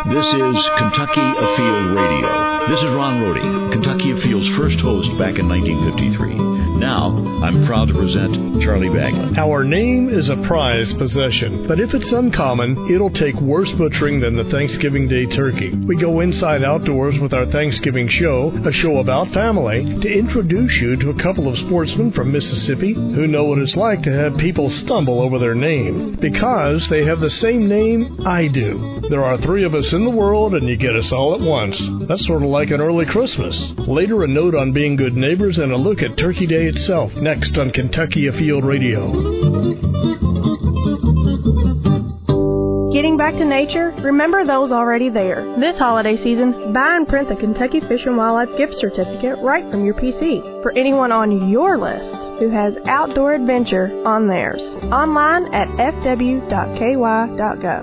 This is Kentucky Afield Radio. This is Ron Rohde, Kentucky Afield's first host back in 1953. Now, I'm proud to present Charlie Baglan. Our name is a prized possession, but if it's uncommon, it'll take worse butchering than the Thanksgiving Day turkey. We go inside outdoors with our Thanksgiving show, a show about family, to introduce you to a couple of sportsmen from Mississippi who know what it's like to have people stumble over their name because they have the same name I do. There are three of us in the world, and you get us all at once. That's sort of like an early Christmas. Later, a note on being good neighbors and a look at Turkey Day itself, next on Kentucky Afield Radio. Getting back to nature? Remember those already there. This holiday season, buy and print the Kentucky Fish and Wildlife gift certificate right from your PC for anyone on your list who has outdoor adventure on theirs. Online at fw.ky.gov.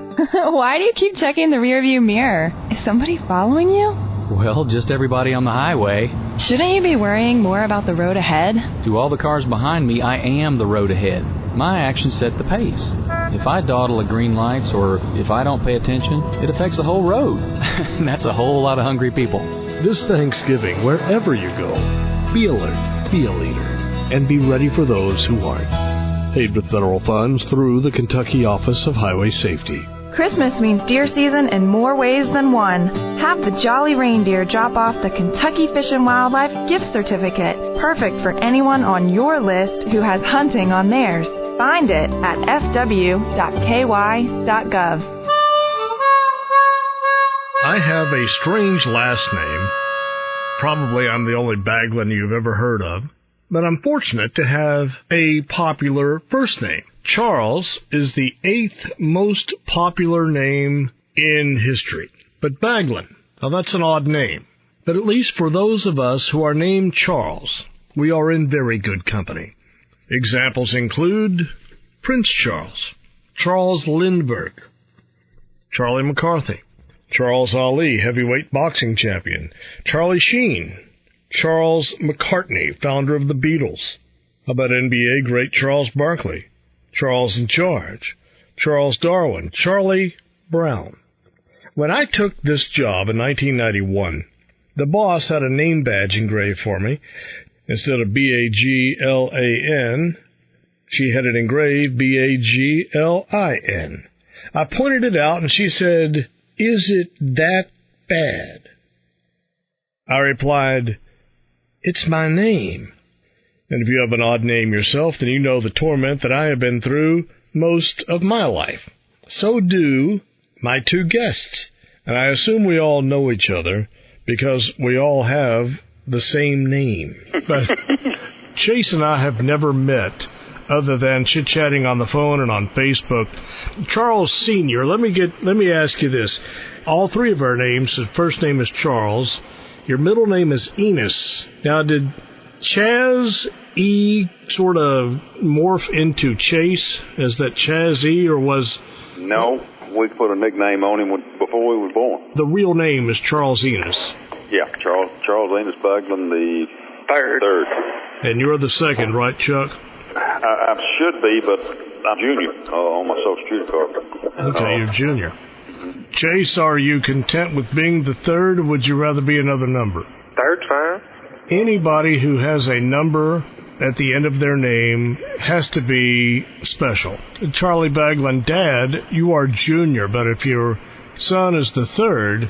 Why do you keep checking the rearview mirror? Is somebody following you? Well, just everybody on the highway. Shouldn't you be worrying more about the road ahead? To all the cars behind me, I am the road ahead. My actions set the pace. If I dawdle at green lights or if I don't pay attention, it affects the whole road. And that's a whole lot of hungry people. This Thanksgiving, wherever you go, be alert, be a leader, and be ready for those who aren't. Paid with federal funds through the Kentucky Office of Highway Safety. Christmas means deer season in more ways than one. Have the Jolly Reindeer drop off the Kentucky Fish and Wildlife gift certificate, perfect for anyone on your list who has hunting on theirs. Find it at fw.ky.gov. I have a strange last name. Probably I'm the only Baglin you've ever heard of, but I'm fortunate to have a popular first name. Charles is the 8th most popular name in history. But Baglin, now that's an odd name. But at least for those of us who are named Charles, we are in very good company. Examples include Prince Charles, Charles Lindbergh, Charlie McCarthy, Charles Ali, heavyweight boxing champion, Charlie Sheen, Charles McCartney, founder of the Beatles. How about NBA great Charles Barkley? Charles in Charge, Charles Darwin, Charlie Brown. When I took this job in 1991, the boss had a name badge engraved for me. Instead of B-A-G-L-A-N, she had it engraved B-A-G-L-I-N. I pointed it out, and she said, "Is it that bad?" I replied, "It's my name." And if you have an odd name yourself, then you know the torment that I have been through most of my life. So do my two guests. And I assume we all know each other because we all have the same name. But Chase and I have never met other than chit-chatting on the phone and on Facebook. Charles Sr., let me ask you this. All three of our names, the first name is Charles. Your middle name is Enos. Now, did Chaz E sort of morph into Chase? Is that Chaz E, or was... No, we put a nickname on him before we were born. The real name is Charles Enos. Yeah, Charles Enos Baglin, the third. And you're the second, right, Chuck? I should be, but I'm junior on my Social Security card. Okay, you're junior. Chase, are you content with being the third, or would you rather be another number? Third's fine. Anybody who has a number at the end of their name has to be special. Charlie Baglin, Dad, you are junior, but if your son is the third,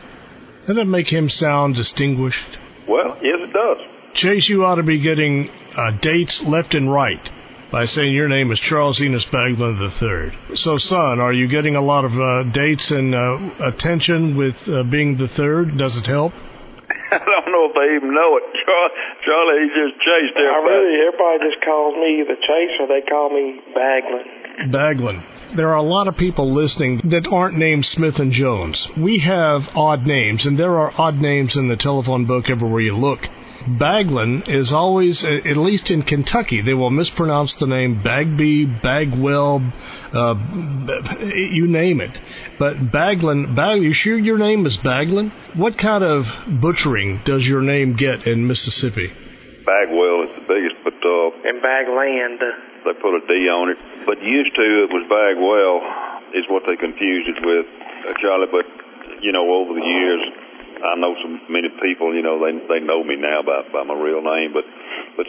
doesn't that make him sound distinguished? Well, yes, it does. Chase, you ought to be getting dates left and right by saying your name is Charles Enos Baglin III. So, son, are you getting a lot of dates and attention with being the third? Does it help? I don't know if they even know it. Charlie, he just chased everybody. Everybody just calls me either Chase or they call me Baglin. Baglin. There are a lot of people listening that aren't named Smith and Jones. We have odd names, and there are odd names in the telephone book everywhere you look. Baglin is always, at least in Kentucky, they will mispronounce the name Bagby, Bagwell, you name it. But Baglin, you sure your name is Baglin? What kind of butchering does your name get in Mississippi? Bagwell is the biggest, but... and Bagland. They put a D on it. But used to, it was Bagwell is what they confused it with, Charlie. But over the years, I know so many people, they know me now by my real name, but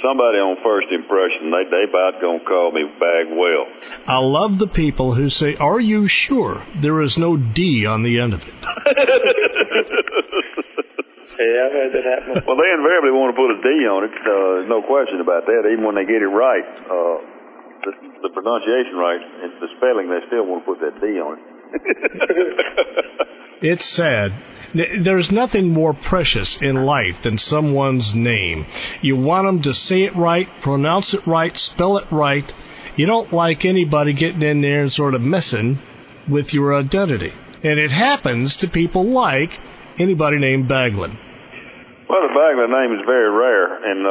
somebody on first impression, they about going to call me Bagwell. I love the people who say, "Are you sure there is no D on the end of it?" Yeah, I've had that happen. Well, they invariably want to put a D on it. No question about that. Even when they get it right, the pronunciation right, and the spelling, they still want to put that D on it. It's sad. There's nothing more precious in life than someone's name. You want them to say it right, pronounce it right, spell it right. You don't like anybody getting in there and sort of messing with your identity. And it happens to people like anybody named Baglin. Well, the Baglin name is very rare, and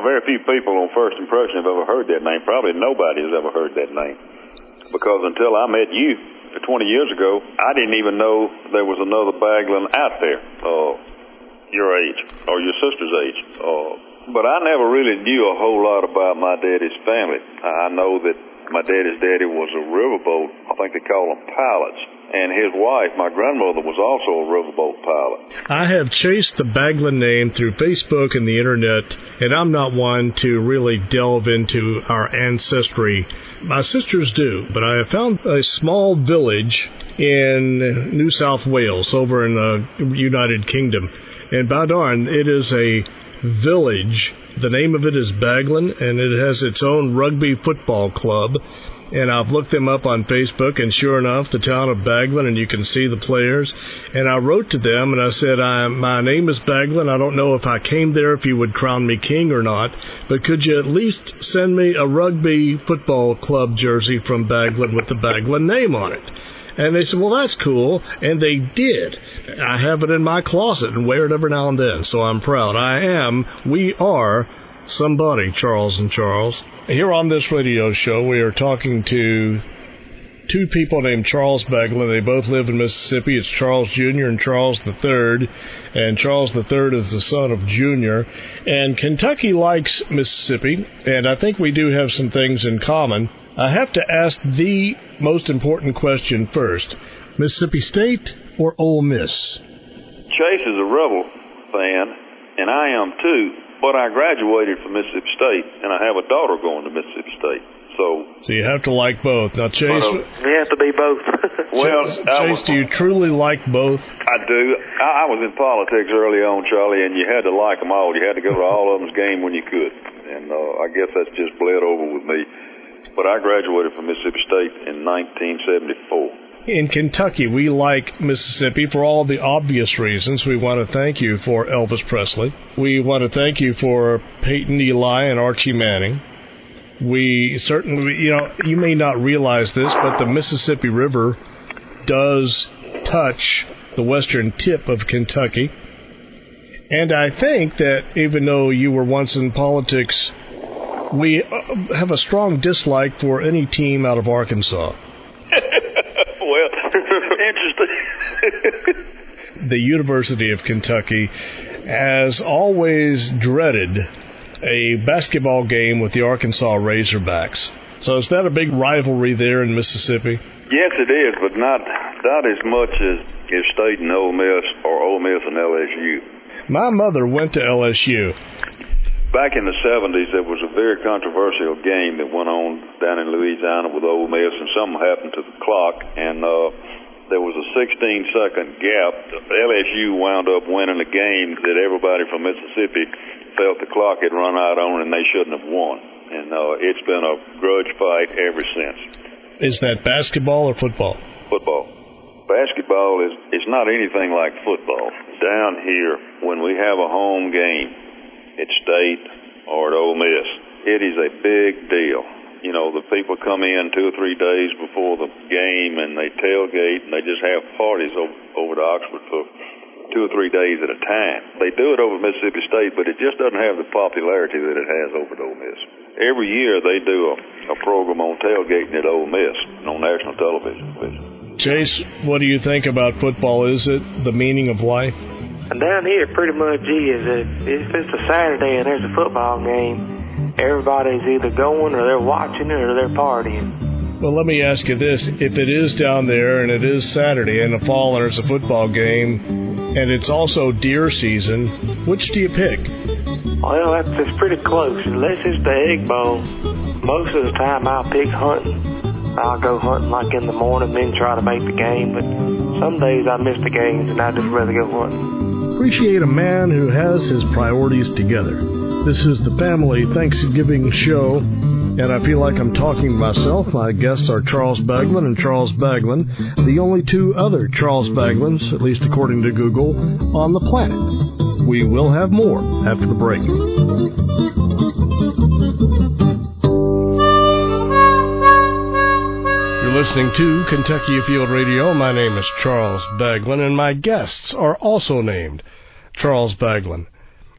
very few people on first impression have ever heard that name. Probably nobody has ever heard that name. Because until I met you 20 years ago, I didn't even know there was another Baglin out there, your age, or your sister's age. But I never really knew a whole lot about my daddy's family. I know that my daddy's daddy was a riverboat, I think they call them pilots. And his wife, my grandmother, was also a riverboat pilot. I have chased the Baglin name through Facebook and the internet, and I'm not one to really delve into our ancestry. My sisters do, but I have found a small village in New South Wales over in the United Kingdom. And by darn, it is a village. The name of it is Baglin, and it has its own rugby football club. And I've looked them up on Facebook, and sure enough, the town of Baglin, and you can see the players. And I wrote to them, and I said, my name is Baglin. I don't know if I came there, if you would crown me king or not, but could you at least send me a rugby football club jersey from Baglin with the Baglin name on it? And they said, well, that's cool. And they did. I have it in my closet and wear it every now and then, so I'm proud. We are somebody, Charles and Charles. Here on this radio show, we are talking to two people named Charles Baglin. They both live in Mississippi. It's Charles Jr. and Charles III. And Charles III is the son of Jr. And Kentucky likes Mississippi, and I think we do have some things in common. I have to ask the most important question first. Mississippi State or Ole Miss? Chase is a Rebel fan, and I am too. But I graduated from Mississippi State, and I have a daughter going to Mississippi State. So you have to like both. Now, Chase... you have to be both. Well, Chase, do you truly like both? I do. I was in politics early on, Charlie, and you had to like them all. You had to go to all of them's game when you could. And I guess that's just bled over with me. But I graduated from Mississippi State in 1974. In Kentucky, we like Mississippi for all the obvious reasons. We want to thank you for Elvis Presley. We want to thank you for Peyton Eli and Archie Manning. We certainly, you may not realize this, but the Mississippi River does touch the western tip of Kentucky. And I think that even though you were once in politics, we have a strong dislike for any team out of Arkansas. Well, interesting. The University of Kentucky has always dreaded a basketball game with the Arkansas Razorbacks. So is that a big rivalry there in Mississippi? Yes, it is, but not as much as State and Ole Miss or Ole Miss and LSU. My mother went to LSU. Back in the 70s, there was a very controversial game that went on down in Louisiana with Ole Miss, and something happened to the clock, and there was a 16-second gap. LSU wound up winning a game that everybody from Mississippi felt the clock had run out on, and they shouldn't have won. And it's been a grudge fight ever since. Is that basketball or football? Football. Basketball is not anything like football. Down here, when we have a home game, at State or at Ole Miss, it is a big deal. The people come in 2 or 3 days before the game, and they tailgate, and they just have parties over to Oxford for 2 or 3 days at a time. They do it over Mississippi State, but it just doesn't have the popularity that it has over at Ole Miss. Every year they do a program on tailgating at Ole Miss on national television. Chase, what do you think about football? Is it the meaning of life? And down here, it pretty much is. If it's a Saturday and there's a football game, everybody's either going or they're watching it or they're partying. Well, let me ask you this. If it is down there and it is Saturday in the fall and there's a football game and it's also deer season, which do you pick? Well, it's pretty close. Unless it's the egg bowl, most of the time I'll pick hunting. I'll go hunting like in the morning, then try to make the game. But some days I miss the games and I'd just rather go hunting. Appreciate a man who has his priorities together. This is the Family Thanksgiving Show, and I feel like I'm talking to myself. My guests are Charles Baglin and Charles Baglin, the only two other Charles Baglans, at least according to Google, on the planet. We will have more after the break. You're listening to Kentucky Afield Radio. My name is Charles Baglin, and my guests are also named Charles Baglin.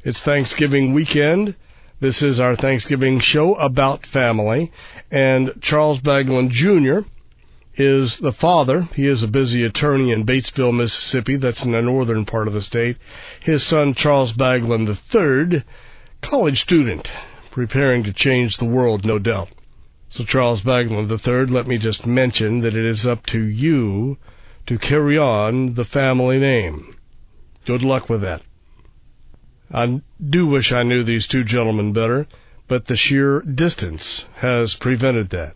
It's Thanksgiving weekend. This is our Thanksgiving show about family, and Charles Baglin Jr. is the father. He is a busy attorney in Batesville, Mississippi. That's in the northern part of the state. His son, Charles Baglin III, college student, preparing to change the world, no doubt. So, Charles Baglin III, let me just mention that it is up to you to carry on the family name. Good luck with that. I do wish I knew these two gentlemen better, but the sheer distance has prevented that.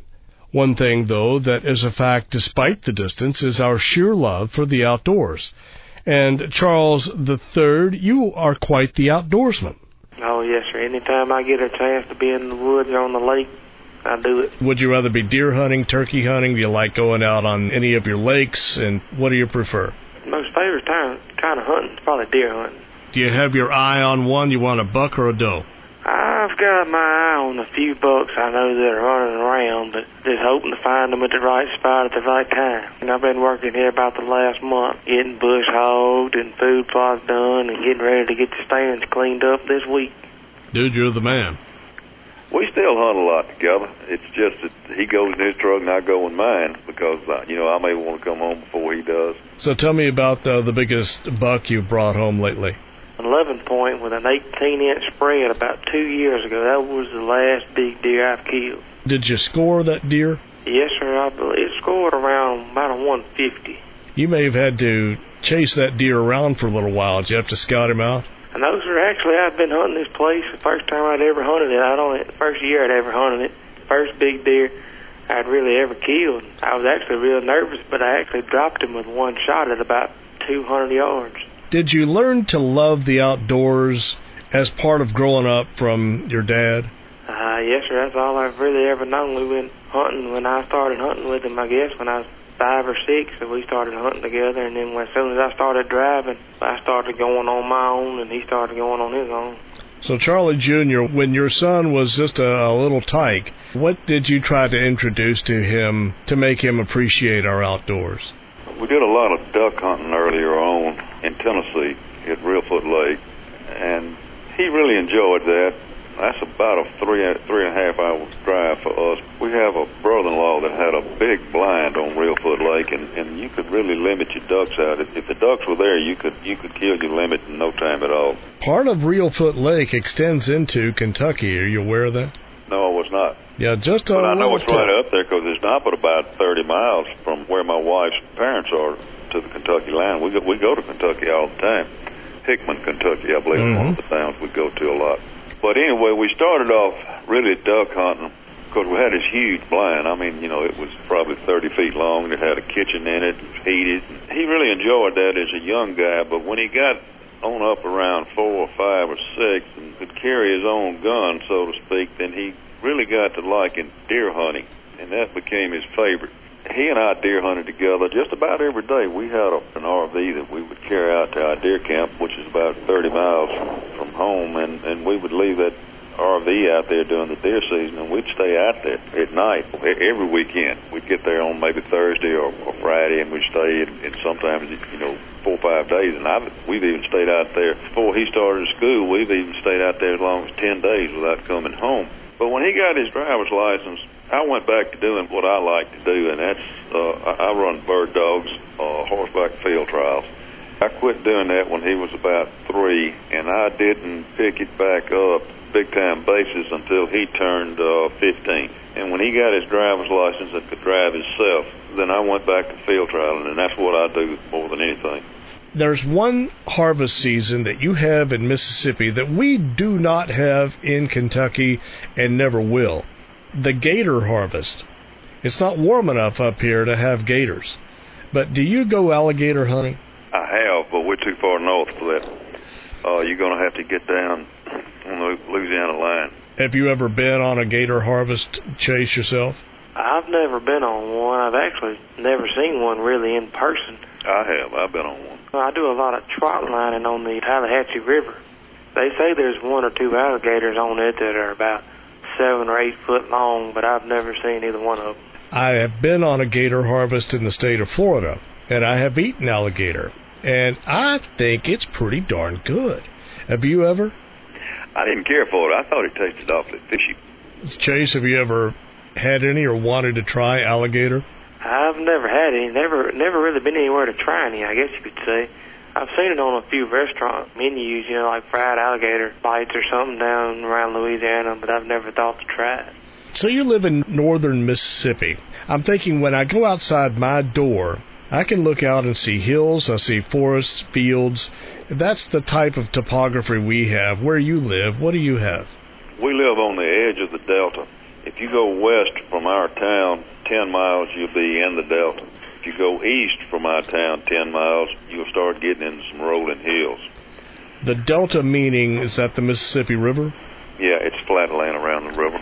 One thing, though, that is a fact despite the distance is our sheer love for the outdoors. And Charles III, you are quite the outdoorsman. Oh, yes, sir. Anytime I get a chance to be in the woods or on the lake, I do it. Would you rather be deer hunting, turkey hunting? Do you like going out on any of your lakes? And what do you prefer? Most favorite kind of hunting is probably deer hunting. Do you have your eye on one? You want a buck or a doe? I've got my eye on a few bucks I know that are running around, but just hoping to find them at the right spot at the right time. And I've been working here about the last month, getting bush hogged and food plots done and getting ready to get the stands cleaned up this week. Dude, you're the man. We still hunt a lot together. It's just that he goes in his truck and I go in mine because, I may want to come home before he does. So tell me about the biggest buck you brought home lately. An 11-point with an 18-inch spread about 2 years ago. That was the last big deer I've killed. Did you score that deer? Yes, sir. I believe it scored around about a 150. You may have had to chase that deer around for a little while. Did you have to scout him out? No, sir. Actually, I've been hunting this place the first time I'd ever hunted it. The first year I'd ever hunted it. First big deer I'd really ever killed. I was actually real nervous, but I actually dropped him with one shot at about 200 yards. Did you learn to love the outdoors as part of growing up from your dad? Yes, sir. That's all I've really ever known. We went hunting when I started hunting with him, I guess, when I was 5 or 6, and we started hunting together. And then as soon as I started driving, I started going on my own, and he started going on his own. So, Charlie Jr., when your son was just a little tyke, what did you try to introduce to him to make him appreciate our outdoors? We did a lot of duck hunting earlier on in Tennessee at Reelfoot Lake, and he really enjoyed that. That's about a 3.5 hour drive for us. We have a brother-in-law that had a big blind on Reelfoot Lake, and you could really limit your ducks out. If the ducks were there, you could kill your limit in no time at all. Part of Reelfoot Lake extends into Kentucky. Are you aware of that? No, I was not. Yeah, just a But I know it's tip. right up there because it's not but about 30 miles from where my wife's parents are to the Kentucky line. We go to Kentucky all the time. Hickman, Kentucky, I believe, is one of the towns we go to a lot. But anyway, we started off really duck hunting because we had this huge blind. I mean, it was probably 30 feet long. It had a kitchen in it. It was heated. He really enjoyed that as a young guy, but when he got on up around 4 or 5 or 6 and could carry his own gun, so to speak, then he really got to liking deer hunting, and that became his favorite. He and I deer hunted together just about every day. We had an RV that we would carry out to our deer camp, which is about 30 miles from home, and we would leave that RV out there during the deer season, and we'd stay out there at night every weekend. We'd get there on maybe Thursday or Friday, and we'd stay, and sometimes, 4 or 5 days, and we've even stayed out there before he started school. We've even stayed out there as long as 10 days without coming home. But when he got his driver's license, I went back to doing what I like to do, and that's I run bird dogs, horseback field trials. I quit doing that when he was about 3, and I didn't pick it back up big-time basis until he turned 15. And when he got his driver's license and could drive himself, then I went back to field trialing, and that's what I do more than anything. There's one harvest season that you have in Mississippi that we do not have in Kentucky and never will. The gator harvest. It's not warm enough up here to have gators. But do you go alligator hunting? I have, but we're too far north for that. You're going to have to get down on the Louisiana line. Have you ever been on a gator harvest chase yourself? I've never been on one. I've actually never seen one really in person. I have. I've been on one. I do a lot of trot lining on the Tallahatchie River. They say there's 1 or 2 alligators on it that are about 7 or 8 foot long, but I've never seen either one of them. I have been on a gator harvest in the state of Florida, and I have eaten alligator, and I think it's pretty darn good. Have you ever? I didn't care for it. I thought it tasted awfully fishy. Chase, have you ever had any or wanted to try alligator? I've never had any. Never really been anywhere to try any, I guess you could say. I've seen it on a few restaurant menus, like fried alligator bites or something down around Louisiana, but I've never thought to try it. So you live in northern Mississippi. I'm thinking when I go outside my door, I can look out and see hills, I see forests, fields. That's the type of topography we have. Where you live, what do you have? We live on the edge of the Delta. If you go west from our town 10 miles, you'll be in the Delta. If you go east from our town 10 miles, you'll start getting into some rolling hills. The Delta meaning, is that the Mississippi River? Yeah, it's flat land around the river.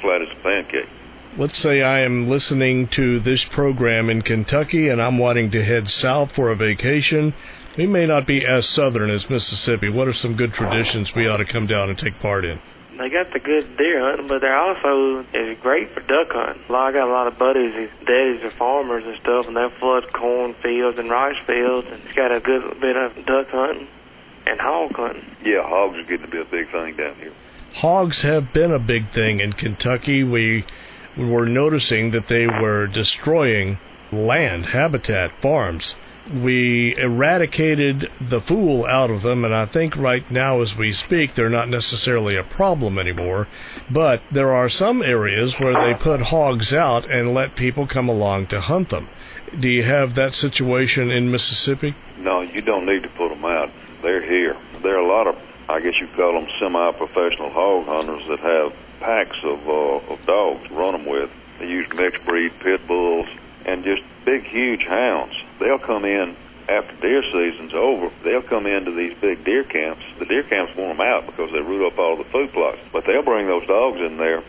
Flat as a pancake. Let's say I am listening to this program in Kentucky and I'm wanting to head south for a vacation. We may not be as southern as Mississippi. What are some good traditions we ought to come down and take part in? They got the good deer hunting, but they're also is great for duck hunting. I got a lot of buddies whose daddies are farmers and stuff, and they'll flood corn fields and rice fields, and it's got a good bit of duck hunting and hog hunting. Yeah, hogs are getting to be a big thing down here. Hogs have been a big thing in Kentucky. We were noticing that they were destroying land, habitat, farms. We eradicated the fool out of them, and I think right now as we speak, they're not necessarily a problem anymore. But there are some areas where they put hogs out and let people come along to hunt them. Do you have that situation in Mississippi? No, you don't need to put them out. They're here. There are a lot of, I guess you call them semi-professional hog hunters that have packs of dogs to run them with. They use mixed breed pit bulls and just big, huge hounds. They'll come in after deer season's over. They'll come into these big deer camps. The deer camps want them out because they root up all the food plots. But they'll bring those dogs in there,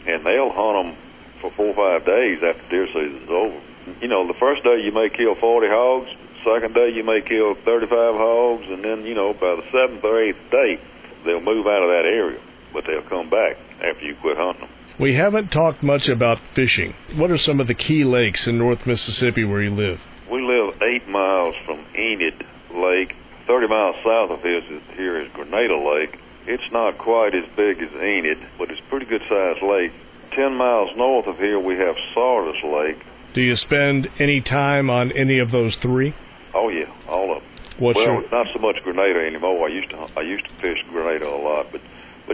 and they'll hunt them for 4 or 5 days after deer season's over. The first day you may kill 40 hogs. Second day you may kill 35 hogs. And then, by the 7th or 8th day, they'll move out of that area. But they'll come back after you quit hunting them. We haven't talked much about fishing. What are some of the key lakes in North Mississippi where you live? We live 8 miles from Enid Lake. 30 miles south of here is Grenada Lake. It's not quite as big as Enid, but it's a pretty good-sized lake. 10 miles north of here, we have Sardis Lake. Do you spend any time on any of those 3? Oh, yeah, all of them. Not so much Grenada anymore. I used to fish Grenada a lot, but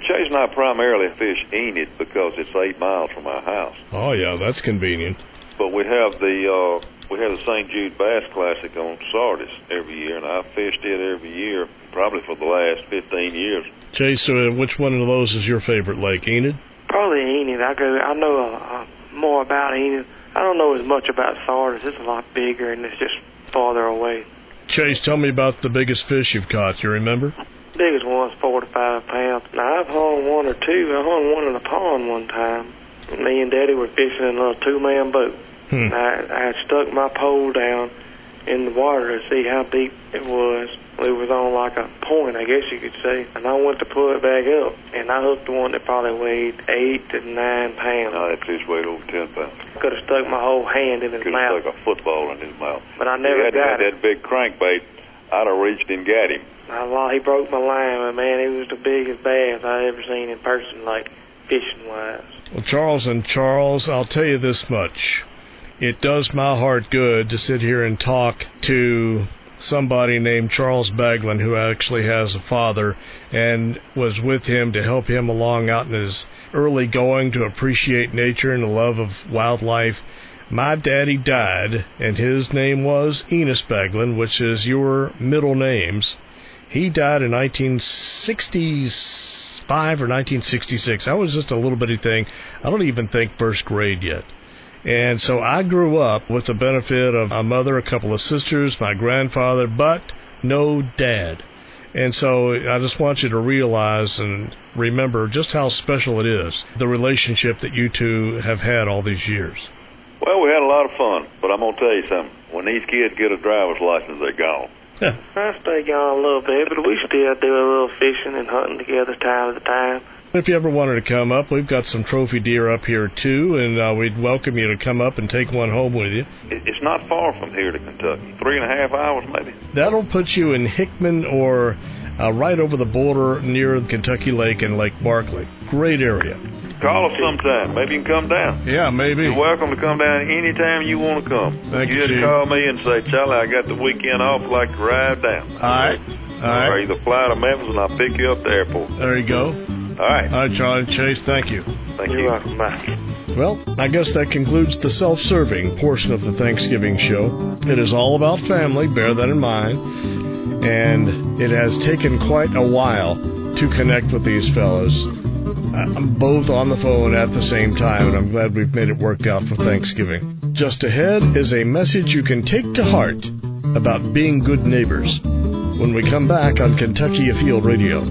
Chase and I primarily fish Enid because it's 8 miles from our house. Oh, yeah, that's convenient. But we have the St. Jude Bass Classic on Sardis every year, and I've fished it every year, probably for the last 15 years. Chase, which one of those is your favorite lake, Enid? Probably Enid. I know more about Enid. I don't know as much about Sardis. It's a lot bigger, and it's just farther away. Chase, tell me about the biggest fish you've caught. You remember? Biggest one's 4 to 5 pounds. Now, I've hung 1 or 2. I hung one in a pond one time. Me and Daddy were fishing in a little 2-man boat. I had stuck my pole down in the water to see how deep it was. It was on like a point, I guess you could say. And I went to pull it back up, and I hooked one that probably weighed 8 to 9 pounds. No, that fish weighed over 10 pounds. Could have stuck my whole hand in his mouth. Could have stuck a football in his mouth. But I never got it. That big crankbait, I'd have reached and got him. He broke my line, but man, he was the biggest bass I ever seen in person, like fishing-wise. Well, Charles, I'll tell you this much. It does my heart good to sit here and talk to somebody named Charles Baglan, who actually has a father and was with him to help him along out in his early going to appreciate nature and the love of wildlife. My daddy died, and his name was Enos Baglin, which is your middle names. He died in 1965 or 1966. I was just a little bitty thing. I don't even think first grade yet. And so I grew up with the benefit of a mother, a couple of sisters, my grandfather, but no dad. And so I just want you to realize and remember just how special it is, the relationship that you two have had all these years. Well, we had a lot of fun, but I'm going to tell you something. When these kids get a driver's license, they're gone. I stay gone a little bit, but we still do a little fishing and hunting together time to time. If you ever wanted to come up, we've got some trophy deer up here, too, and we'd welcome you to come up and take one home with you. It's not far from here to Kentucky. 3.5 hours, maybe. That'll put you in Hickman or right over the border near Kentucky Lake and Lake Barkley. Great area. Call us sometime. Maybe you can come down. Yeah, maybe. You're welcome to come down anytime you want to come. Thank you, just Chief. call me and say, Charlie, I got the weekend off. I'd like to ride down. All right. Or either fly to Memphis and I'll pick you up at the airport. There you go. All right. All right, Charlie. Chase, thank you. You're welcome. Bye. Well, I guess that concludes the self-serving portion of the Thanksgiving show. It is all about family, bear that in mind. And it has taken quite a while to connect with these fellows. I'm both on the phone at the same time, and I'm glad we've made it work out for Thanksgiving. Just ahead is a message you can take to heart about being good neighbors when we come back on Kentucky Afield Radio.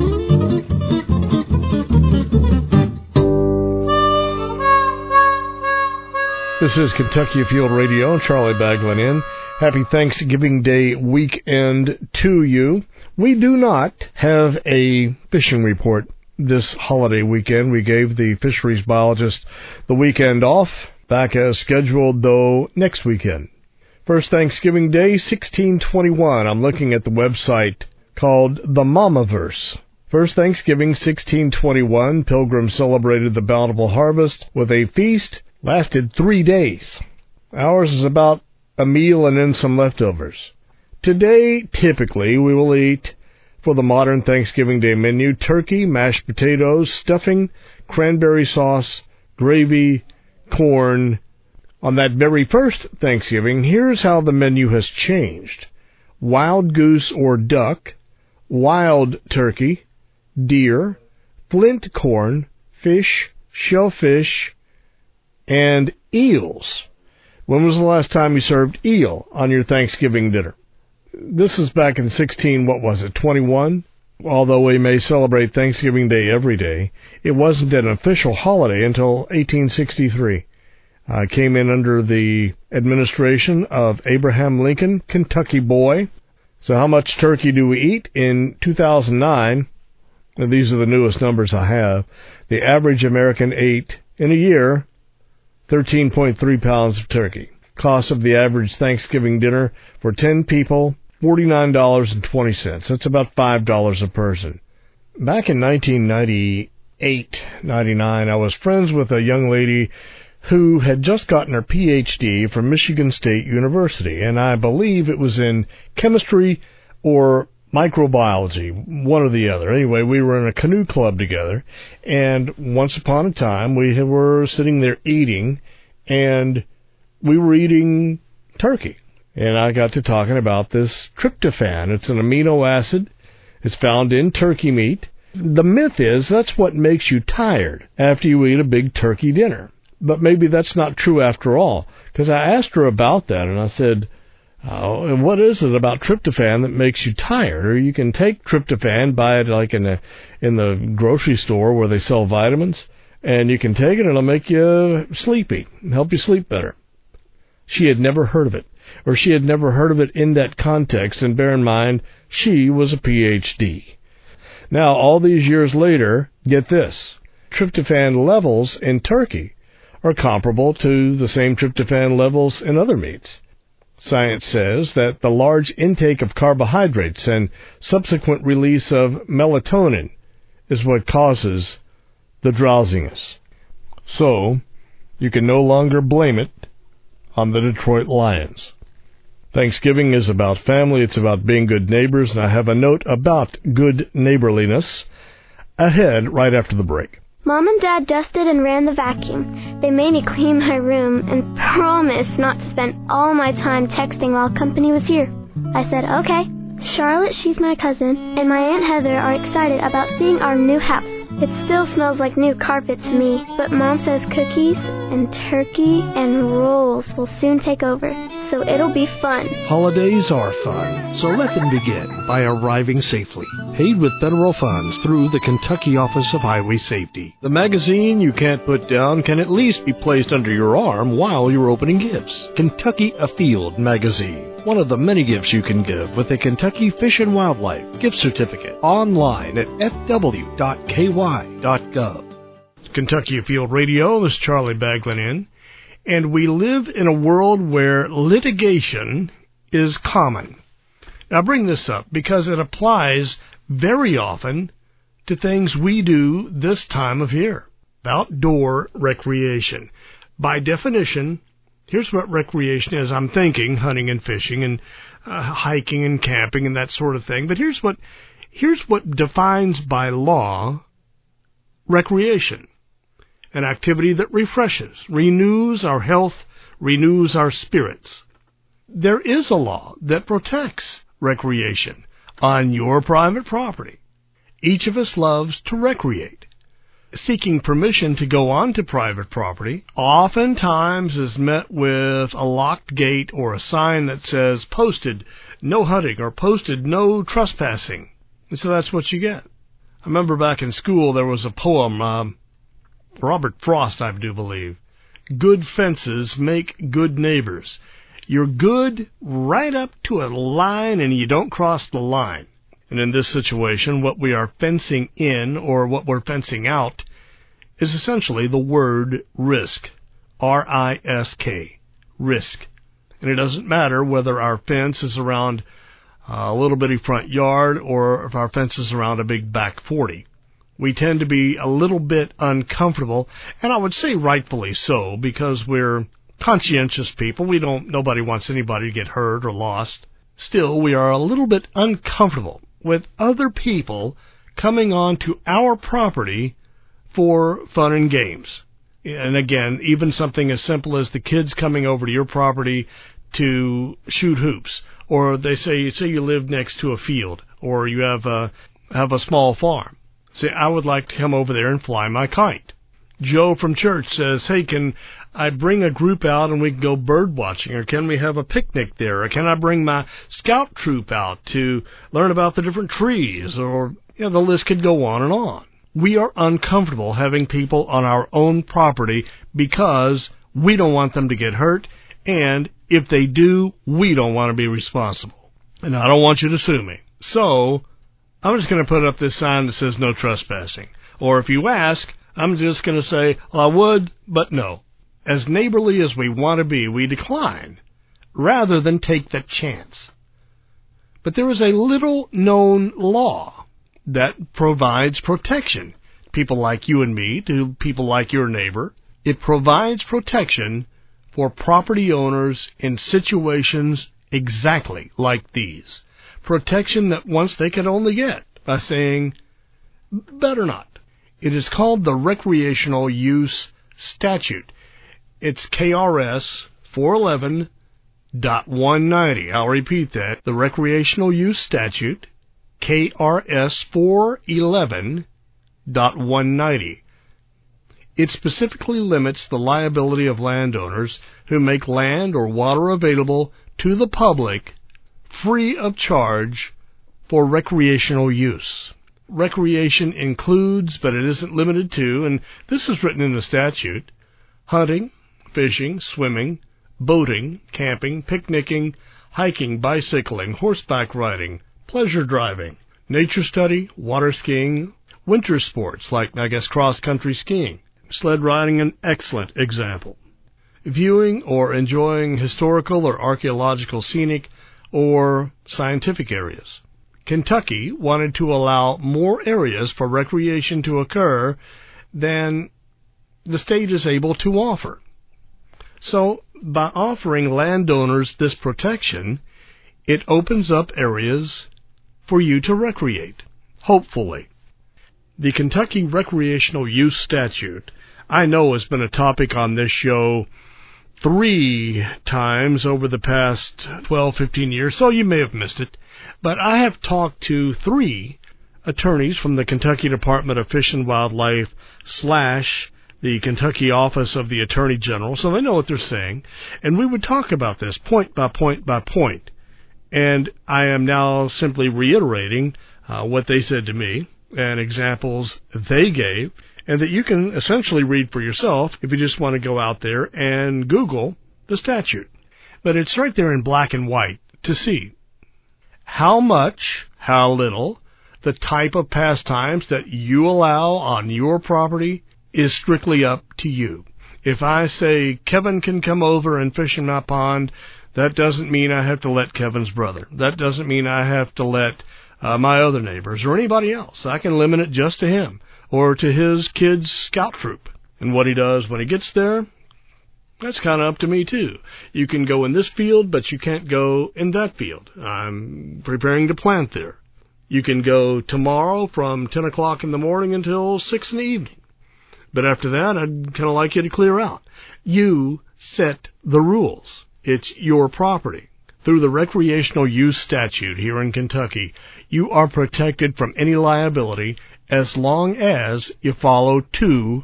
This is Kentucky Afield Radio, Charlie Baglin in. Happy Thanksgiving Day weekend to you. We do not have a fishing report this holiday weekend. We gave the fisheries biologist the weekend off, back as scheduled, though, next weekend. First Thanksgiving Day, 1621. I'm looking at the website called the Mamaverse. First Thanksgiving, 1621, pilgrims celebrated the bountiful harvest with a feast, lasted 3 days. Ours is about a meal and then some leftovers. Today, typically, we will eat, for the modern Thanksgiving Day menu, turkey, mashed potatoes, stuffing, cranberry sauce, gravy, corn. On that very first Thanksgiving, here's how the menu has changed. Wild goose or duck, wild turkey, deer, flint corn, fish, shellfish, and eels. When was the last time you served eel on your Thanksgiving dinner? This is back in 21? Although we may celebrate Thanksgiving Day every day, it wasn't an official holiday until 1863. Came in under the administration of Abraham Lincoln, Kentucky boy. So how much turkey do we eat? In 2009, and these are the newest numbers I have, the average American ate, in a year, 13.3 pounds of turkey. Cost of the average Thanksgiving dinner for 10 people, $49.20. That's about $5 a person. Back in 1998, 99, I was friends with a young lady who had just gotten her Ph.D. from Michigan State University, and I believe it was in chemistry or microbiology, one or the other. Anyway, we were in a canoe club together, and once upon a time, we were sitting there eating, and we were eating turkey. And I got to talking about this tryptophan. It's an amino acid. It's found in turkey meat. The myth is that's what makes you tired after you eat a big turkey dinner. But maybe that's not true after all, because I asked her about that, and I said, oh, and what is it about tryptophan that makes you tired? Or you can take tryptophan, buy it like in the grocery store where they sell vitamins, and you can take it and it'll make you sleepy, help you sleep better. She had never heard of it, or she had never heard of it in that context, and bear in mind, she was a Ph.D. Now, all these years later, get this, tryptophan levels in turkey are comparable to the same tryptophan levels in other meats. Science says that the large intake of carbohydrates and subsequent release of melatonin is what causes the drowsiness. So, you can no longer blame it on the Detroit Lions. Thanksgiving is about family. It's about being good neighbors, and I have a note about good neighborliness ahead right after the break. Mom and Dad dusted and ran the vacuum. They made me clean my room and promised not to spend all my time texting while company was here. I said, okay. Charlotte, she's my cousin, and my Aunt Heather are excited about seeing our new house. It still smells like new carpet to me, but Mom says cookies and turkey and rolls will soon take over, so it'll be fun. Holidays are fun, so let them begin by arriving safely. Paid with federal funds through the Kentucky Office of Highway Safety. The magazine you can't put down can at least be placed under your arm while you're opening gifts. Kentucky Afield magazine. One of the many gifts you can give with a Kentucky Fish and Wildlife gift certificate online at fw.ky.gov. Kentucky Afield Radio, this is Charlie Baglin in, and we live in a world where litigation is common. Now I bring this up because it applies very often to things we do this time of year. Outdoor recreation. By definition, here's what recreation is. I'm thinking hunting and fishing and hiking and camping and that sort of thing. But here's what defines by law recreation. An activity that refreshes, renews our health, renews our spirits. There is a law that protects recreation on your private property. Each of us loves to recreate. Seeking permission to go onto private property oftentimes is met with a locked gate or a sign that says posted no hunting or posted no trespassing. And so that's what you get. I remember back in school there was a poem, Robert Frost, I do believe. Good fences make good neighbors. You're good right up to a line and you don't cross the line. And in this situation, what we are fencing in or what we're fencing out is essentially the word risk. R-I-S-K. Risk. And it doesn't matter whether our fence is around a little bitty front yard or if our fence is around a big back 40. We tend to be a little bit uncomfortable, and I would say rightfully so, because we're conscientious people. Nobody wants anybody to get hurt or lost. Still, we are a little bit uncomfortable with other people coming onto our property for fun and games. And again, even something as simple as the kids coming over to your property to shoot hoops, or they say you live next to a field, or you have a small farm. Say, I would like to come over there and fly my kite. Joe from church says, hey, can I bring a group out and we can go bird watching, or can we have a picnic there, or can I bring my scout troop out to learn about the different trees, or the list could go on and on. We are uncomfortable having people on our own property because we don't want them to get hurt, and if they do, we don't want to be responsible. And I don't want you to sue me. So I'm just going to put up this sign that says no trespassing. Or if you ask, I'm just going to say, well, I would, but no. As neighborly as we want to be, we decline, rather than take that chance. But there is a little-known law that provides protection. People like you and me, to people like your neighbor. It provides protection for property owners in situations exactly like these. Protection that once they could only get by saying, better not. It is called the Recreational Use Statute. It's KRS 411.190. I'll repeat that. The Recreational Use Statute, KRS 411.190. It specifically limits the liability of landowners who make land or water available to the public free of charge for recreational use. Recreation includes, but it isn't limited to, and this is written in the statute, hunting, fishing, swimming, boating, camping, picnicking, hiking, bicycling, horseback riding, pleasure driving, nature study, water skiing, winter sports like, cross-country skiing, sled riding, an excellent example, viewing or enjoying historical or archaeological, scenic, or scientific areas. Kentucky wanted to allow more areas for recreation to occur than the state is able to offer. So by offering landowners this protection, it opens up areas for you to recreate, hopefully. The Kentucky Recreational Use Statute, I know, has been a topic on this show 3 times over the past 12, 15 years, so you may have missed it. But I have talked to 3 attorneys from the Kentucky Department of Fish and Wildlife / the Kentucky Office of the Attorney General, so they know what they're saying. And we would talk about this point by point by point. And I am now simply reiterating what they said to me and examples they gave, and that you can essentially read for yourself if you just want to go out there and Google the statute. But it's right there in black and white to see how much, how little, the type of pastimes that you allow on your property is strictly up to you. If I say Kevin can come over and fish in my pond, that doesn't mean I have to let Kevin's brother. That doesn't mean I have to let my other neighbors or anybody else. I can limit it just to him or to his kids' scout troop. And what he does when he gets there, that's kind of up to me too. You can go in this field, but you can't go in that field. I'm preparing to plant there. You can go tomorrow from 10 o'clock in the morning until 6 in the evening. But after that, I'd kind of like you to clear out. You set the rules. It's your property. Through the Recreational Use Statute here in Kentucky, you are protected from any liability as long as you follow 2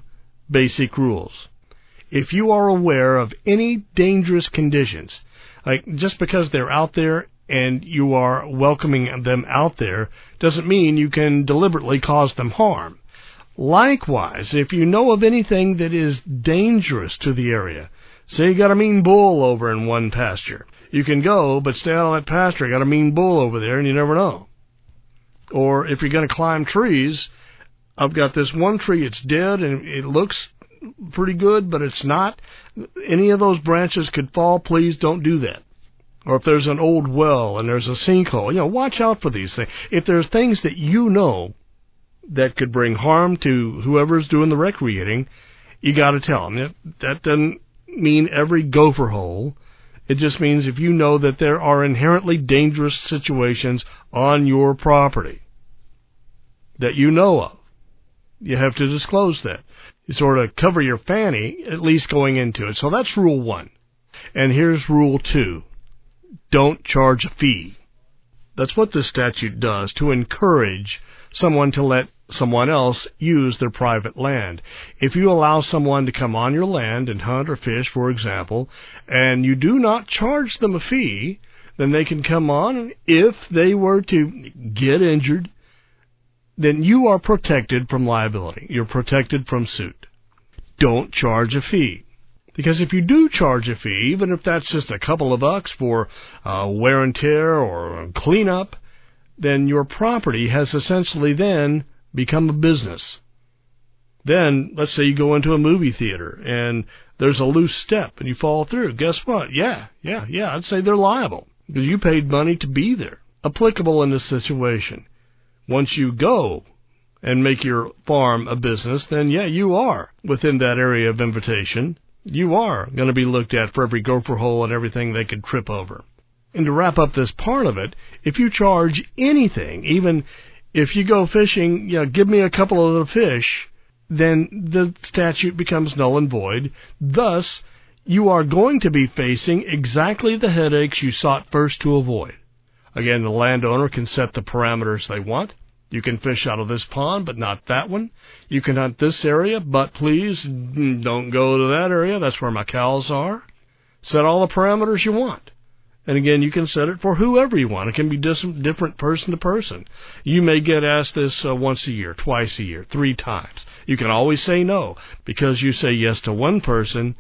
basic rules. If you are aware of any dangerous conditions, like just because they're out there and you are welcoming them out there, doesn't mean you can deliberately cause them harm. Likewise, if you know of anything that is dangerous to the area, say you got a mean bull over in one pasture, you can go, but stay out of that pasture. You got a mean bull over there, and you never know. Or if you're going to climb trees, I've got this one tree, it's dead, and it looks pretty good, but it's not. Any of those branches could fall. Please don't do that. Or if there's an old well and there's a sinkhole, watch out for these things. If there's things that you know that could bring harm to whoever's doing the recreating, you got to tell them. That doesn't mean every gopher hole. It just means if you know that there are inherently dangerous situations on your property that you know of, you have to disclose that. You sort of cover your fanny, at least going into it. So that's rule 1. And here's rule 2. Don't charge a fee. That's what this statute does, to encourage someone to let someone else use their private land. If you allow someone to come on your land and hunt or fish, for example, and you do not charge them a fee, then they can come on, and if they were to get injured, then you are protected from liability. You're protected from suit. Don't charge a fee. Because if you do charge a fee, even if that's just a couple of bucks for wear and tear or cleanup, then your property has essentially then become a business. Then, let's say you go into a movie theater and there's a loose step and you fall through. Guess what? Yeah, I'd say they're liable because you paid money to be there. Applicable in this situation. Once you go and make your farm a business, then you are within that area of invitation. You are going to be looked at for every gopher hole and everything they could trip over. And to wrap up this part of it, if you charge anything, even if you go fishing, give me a couple of the fish, then the statute becomes null and void. Thus, you are going to be facing exactly the headaches you sought first to avoid. Again, the landowner can set the parameters they want. You can fish out of this pond, but not that one. You can hunt this area, but please don't go to that area. That's where my cows are. Set all the parameters you want. And again, you can set it for whoever you want. It can be different person to person. You may get asked this once a year, twice a year, 3 times. You can always say no. Because you say yes to one person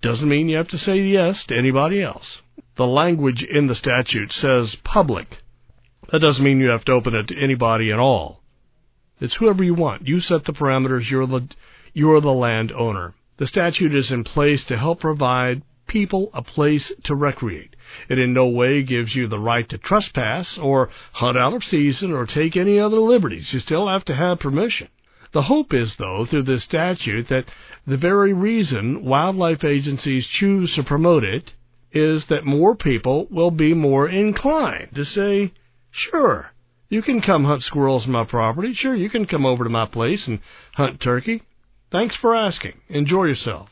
doesn't mean you have to say yes to anybody else. The language in the statute says public. That doesn't mean you have to open it to anybody at all. It's whoever you want. You set the parameters. You're the landowner. The statute is in place to help provide people a place to recreate. It in no way gives you the right to trespass or hunt out of season or take any other liberties. You still have to have permission. The hope is, though, through this statute, that the very reason wildlife agencies choose to promote it is that more people will be more inclined to say, sure, you can come hunt squirrels on my property. Sure, you can come over to my place and hunt turkey. Thanks for asking. Enjoy yourself.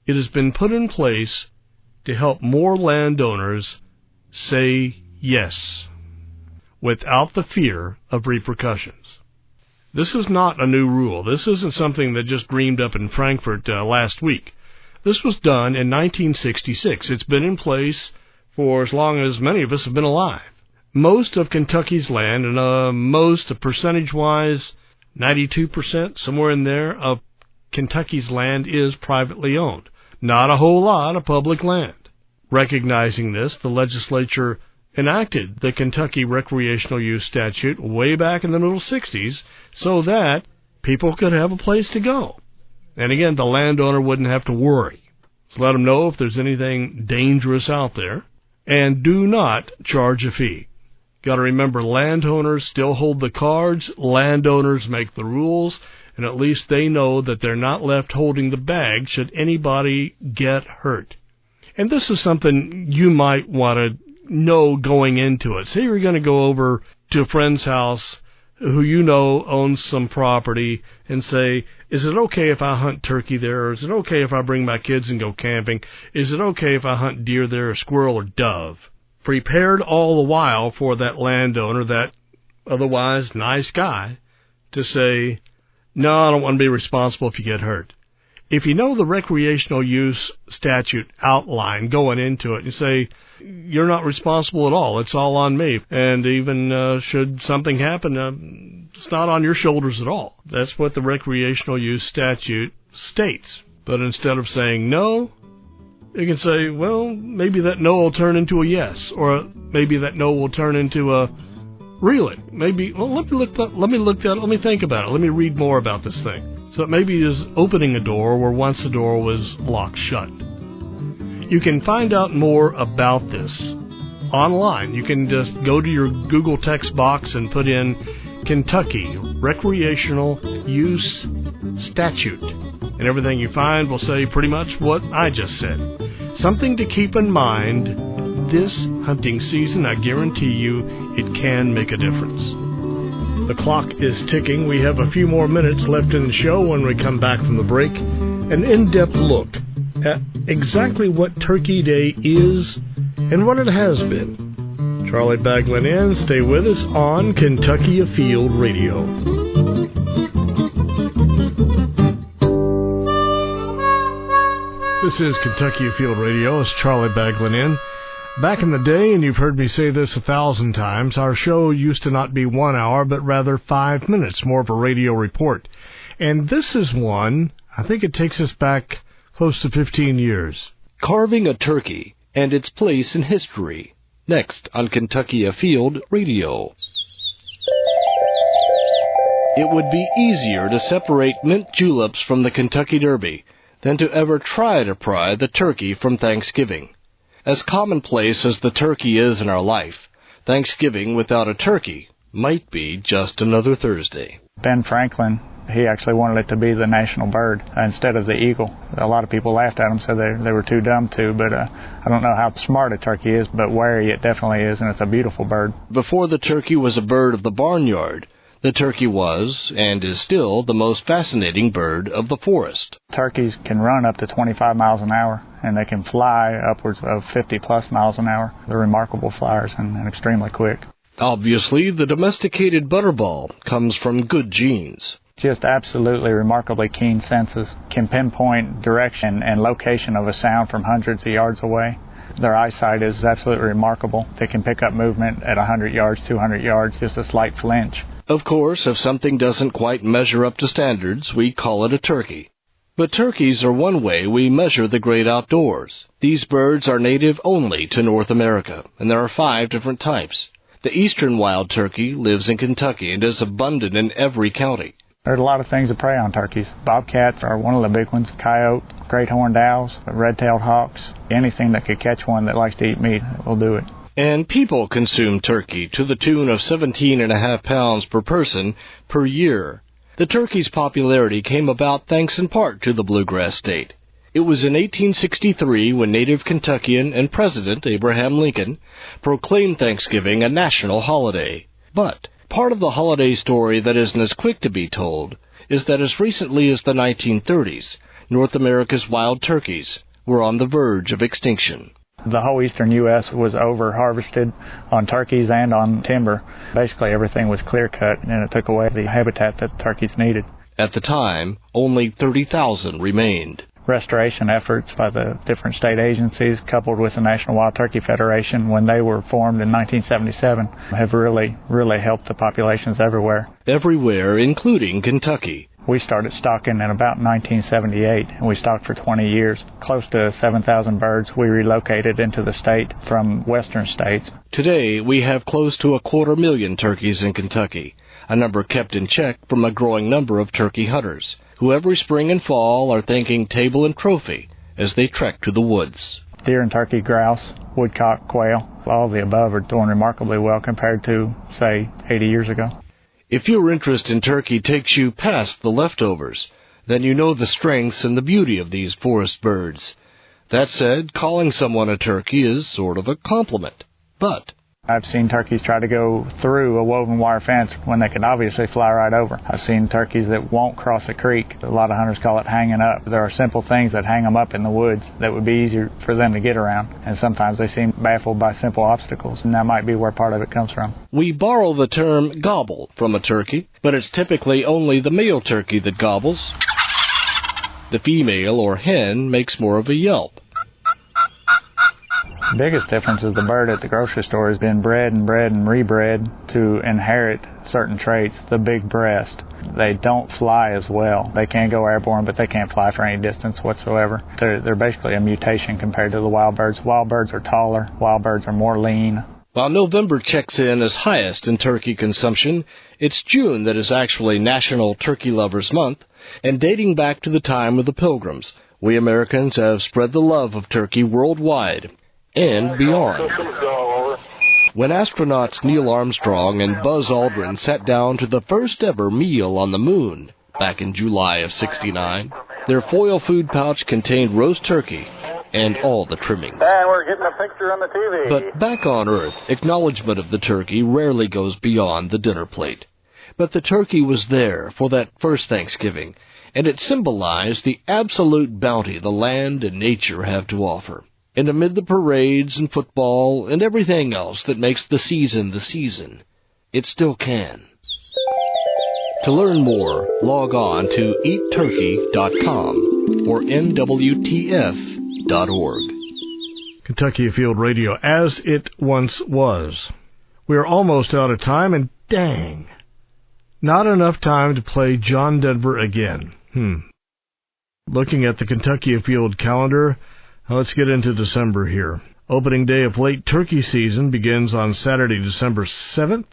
It has been put in place to help more landowners say yes without the fear of repercussions. This is not a new rule. This isn't something that just dreamed up in Frankfurt last week. This was done in 1966. It's been in place for as long as many of us have been alive. Most of Kentucky's land, and most, percentage-wise, 92%, somewhere in there, of Kentucky's land is privately owned. Not a whole lot of public land. Recognizing this, the legislature enacted the Kentucky Recreational Use Statute way back in the middle 60s so that people could have a place to go. And again, the landowner wouldn't have to worry. So let them know if there's anything dangerous out there. And do not charge a fee. Got to remember, landowners still hold the cards, landowners make the rules, and at least they know that they're not left holding the bag should anybody get hurt. And this is something you might want to know going into it. Say you're going to go over to a friend's house who you know owns some property and say, is it okay if I hunt turkey there? Or is it okay if I bring my kids and go camping? Is it okay if I hunt deer there, or squirrel, or dove? Prepared all the while for that landowner, that otherwise nice guy, to say, no, I don't want to be responsible if you get hurt. If you know the recreational use statute outline going into it, you say, you're not responsible at all. It's all on me. And even should something happen, it's not on your shoulders at all. That's what the recreational use statute states. But instead of saying no, you can say, well, maybe that no will turn into a yes, or maybe that no will turn into a really. Maybe, well, let me think about it. Let me read more about this thing. So it maybe is opening a door where once the door was locked shut. You can find out more about this online. You can just go to your Google text box and put in Kentucky Recreational Use Statute. And everything you find will say pretty much what I just said. Something to keep in mind this hunting season. I guarantee you it can make a difference. The clock is ticking. We have a few more minutes left in the show. When we come back from the break, an in-depth look at exactly what Turkey Day is and what it has been. Charlie Baglan in. Stay with us on Kentucky Afield Radio. This is Kentucky Afield Radio. It's Charlie Baglin in. Back in the day, and you've heard me say this 1,000 times, our show used to not be 1 hour, but rather 5 minutes, more of a radio report. And this is one, I think it takes us back close to 15 years. Carving a turkey and its place in history. Next on Kentucky Afield Radio. It would be easier to separate mint juleps from the Kentucky Derby than to ever try to pry the turkey from Thanksgiving. As commonplace as the turkey is in our life, Thanksgiving without a turkey might be just another Thursday. Ben Franklin, he actually wanted it to be the national bird instead of the eagle. A lot of people laughed at him, said they were too dumb to, but I don't know how smart a turkey is, but wary it definitely is, and it's a beautiful bird. Before the turkey was a bird of the barnyard, the turkey was, and is still, the most fascinating bird of the forest. Turkeys can run up to 25 miles an hour, and they can fly upwards of 50-plus miles an hour. They're remarkable flyers and extremely quick. Obviously, the domesticated butterball comes from good genes. Just absolutely remarkably keen senses, can pinpoint direction and location of a sound from hundreds of yards away. Their eyesight is absolutely remarkable. They can pick up movement at 100 yards, 200 yards, just a slight flinch. Of course, if something doesn't quite measure up to standards, we call it a turkey. But turkeys are one way we measure the great outdoors. These birds are native only to North America, and there are 5 different types. The eastern wild turkey lives in Kentucky and is abundant in every county. There's a lot of things that prey on turkeys. Bobcats are one of the big ones, coyote, great horned owls, red-tailed hawks. Anything that could catch one that likes to eat meat will do it. And people consume turkey to the tune of 17.5 pounds per person per year. The turkey's popularity came about thanks in part to the bluegrass state. It was in 1863 when native Kentuckian and President Abraham Lincoln proclaimed Thanksgiving a national holiday. But part of the holiday story that isn't as quick to be told is that as recently as the 1930s, North America's wild turkeys were on the verge of extinction. The whole eastern U.S. was over-harvested on turkeys and on timber. Basically everything was clear-cut, and it took away the habitat that turkeys needed. At the time, only 30,000 remained. Restoration efforts by the different state agencies, coupled with the National Wild Turkey Federation, when they were formed in 1977, have really helped the populations everywhere. Everywhere, including Kentucky. We started stocking in about 1978, and we stocked for 20 years. Close to 7,000 birds we relocated into the state from western states. Today, we have close to 250,000 turkeys in Kentucky, a number kept in check from a growing number of turkey hunters, who every spring and fall are thinking table and trophy as they trek to the woods. Deer and turkey, grouse, woodcock, quail, all of the above are doing remarkably well compared to, say, 80 years ago. If your interest in turkey takes you past the leftovers, then you know the strengths and the beauty of these forest birds. That said, calling someone a turkey is sort of a compliment. But I've seen turkeys try to go through a woven wire fence when they can obviously fly right over. I've seen turkeys that won't cross a creek. A lot of hunters call it hanging up. There are simple things that hang them up in the woods that would be easier for them to get around. And sometimes they seem baffled by simple obstacles, and that might be where part of it comes from. We borrow the term gobble from a turkey, but it's typically only the male turkey that gobbles. The female or hen makes more of a yelp. The biggest difference is the bird at the grocery store has been bred and rebred to inherit certain traits. The big breast. They don't fly as well. They can go airborne, but they can't fly for any distance whatsoever. They're basically a mutation compared to the wild birds. Wild birds are taller. Wild birds are more lean. While November checks in as highest in turkey consumption, it's June that is actually National Turkey Lovers Month, and dating back to the time of the Pilgrims, we Americans have spread the love of turkey worldwide and beyond. When astronauts Neil Armstrong and Buzz Aldrin sat down to the first ever meal on the moon back in July of '69, their foil food pouch contained roast turkey and all the trimmings. And we're getting a picture on the TV. But back on Earth, acknowledgement of the turkey rarely goes beyond the dinner plate. But the turkey was there for that first Thanksgiving, and it symbolized the absolute bounty the land and nature have to offer. And amid the parades and football and everything else that makes the season, it still can. To learn more, log on to eatturkey.com or nwtf.org. Kentucky Afield Radio, as it once was. We are almost out of time, and dang, not enough time to play John Denver again. Looking at the Kentucky Afield calendar, let's get into December here. Opening day of late turkey season begins on Saturday, December 7th.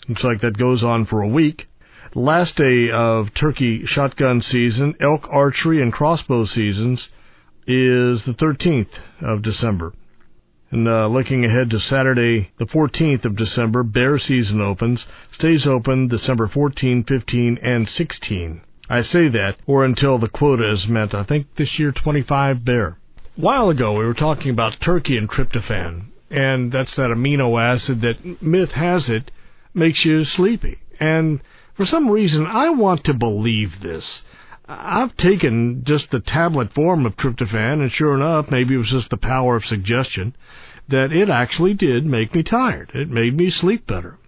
Looks like that goes on for a week. Last day of turkey shotgun season, elk archery and crossbow seasons is the 13th of December. And looking ahead to Saturday, the 14th of December, bear season opens. Stays open December 14, 15, and 16. I say that, or until the quota is met. I think this year 25 bear. A while ago, we were talking about turkey and tryptophan, and that's that amino acid that, myth has it, makes you sleepy. And for some reason, I want to believe this. I've taken just the tablet form of tryptophan, and sure enough, maybe it was just the power of suggestion, that it actually did make me tired. It made me sleep better.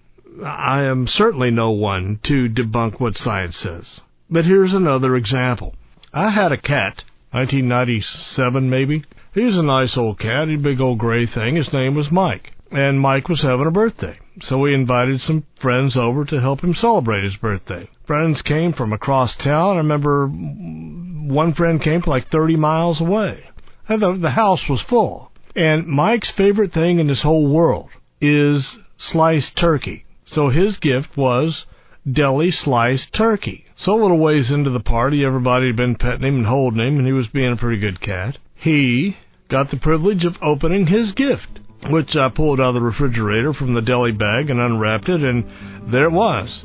I am certainly no one to debunk what science says. But here's another example. I had a cat, 1997 maybe. He was a nice old cat, a big old gray thing. His name was Mike. And Mike was having a birthday. So we invited some friends over to help him celebrate his birthday. Friends came from across town. I remember one friend came from like 30 miles away. And the house was full. And Mike's favorite thing in this whole world is sliced turkey. So his gift was deli sliced turkey. So a little ways into the party, everybody had been petting him and holding him, and he was being a pretty good cat. He got the privilege of opening his gift, which I pulled out of the refrigerator from the deli bag and unwrapped it, and there it was.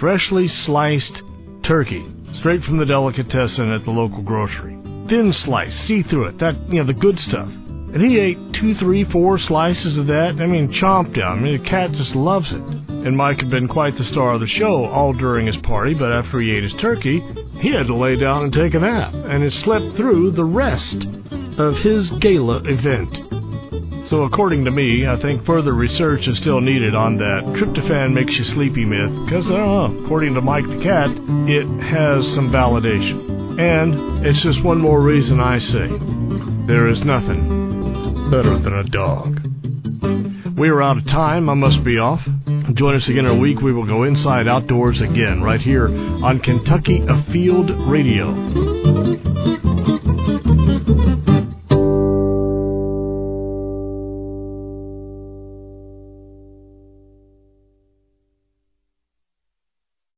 Freshly sliced turkey, straight from the delicatessen at the local grocery. Thin slice, see through it, the good stuff. And he ate 2, 3, 4 slices of that. Chomped down. The cat just loves it. And Mike had been quite the star of the show all during his party, but after he ate his turkey, he had to lay down and take a nap, and it slept through the rest of his gala event. So according to me, I think further research is still needed on that tryptophan makes you sleepy myth, because, I don't know, according to Mike the cat, it has some validation. And it's just one more reason I say, there is nothing better than a dog. We are out of time. I must be off. Join us again in a week. We will go inside outdoors again right here on Kentucky Afield Radio.